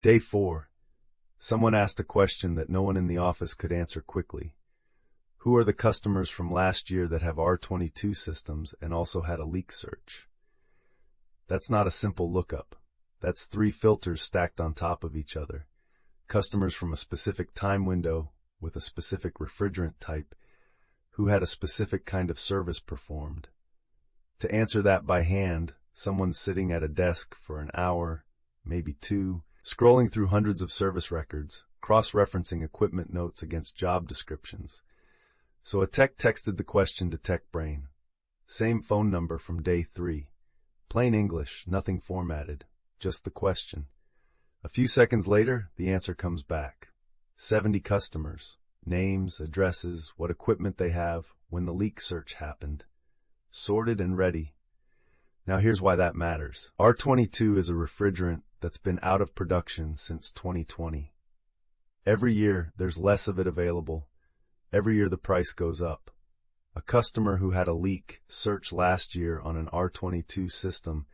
Day 4. Someone asked a question that no one in the office could answer quickly. Who are the customers from last year that have R22 systems and also had a leak search? That's not a simple lookup. That's 3 filters stacked on top of each other. Customers from a specific time window with a specific refrigerant type who had a specific kind of service performed. To answer that by hand, someone's sitting at a desk for an hour, maybe 2, scrolling through hundreds of service records, cross-referencing equipment notes against job descriptions. So a tech texted the question to TechBrain. Same phone number from day 3. Plain English, nothing formatted, just the question. A few seconds later, the answer comes back. 70 customers, names, addresses, what equipment they have, when the leak search happened. Sorted and ready. Now here's why that matters. R22 is a refrigerant that's been out of production since 2020. Every year, there's less of it available. Every year the price goes up. A customer who had a leak search last year on an R22 system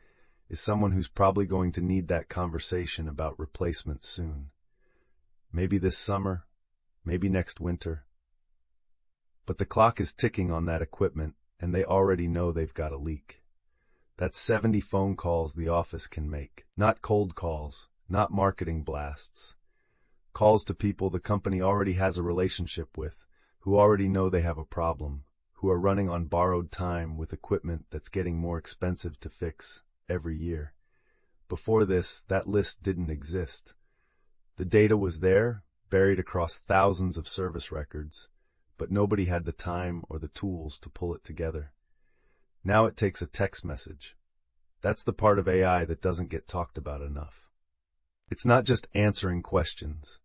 is someone who's probably going to need that conversation about replacement soon. Maybe this summer, maybe next winter. But the clock is ticking on that equipment, and they already know they've got a leak. That's 70 phone calls the office can make. Not cold calls, not marketing blasts. Calls to people the company already has a relationship with, who already know they have a problem, who are running on borrowed time with equipment that's getting more expensive to fix every year. Before this, that list didn't exist. The data was there, buried across thousands of service records, but nobody had the time or the tools to pull it together. Now it takes a text message. That's the part of AI that doesn't get talked about enough. It's not just answering questions.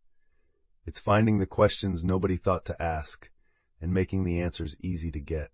It's finding the questions nobody thought to ask and making the answers easy to get.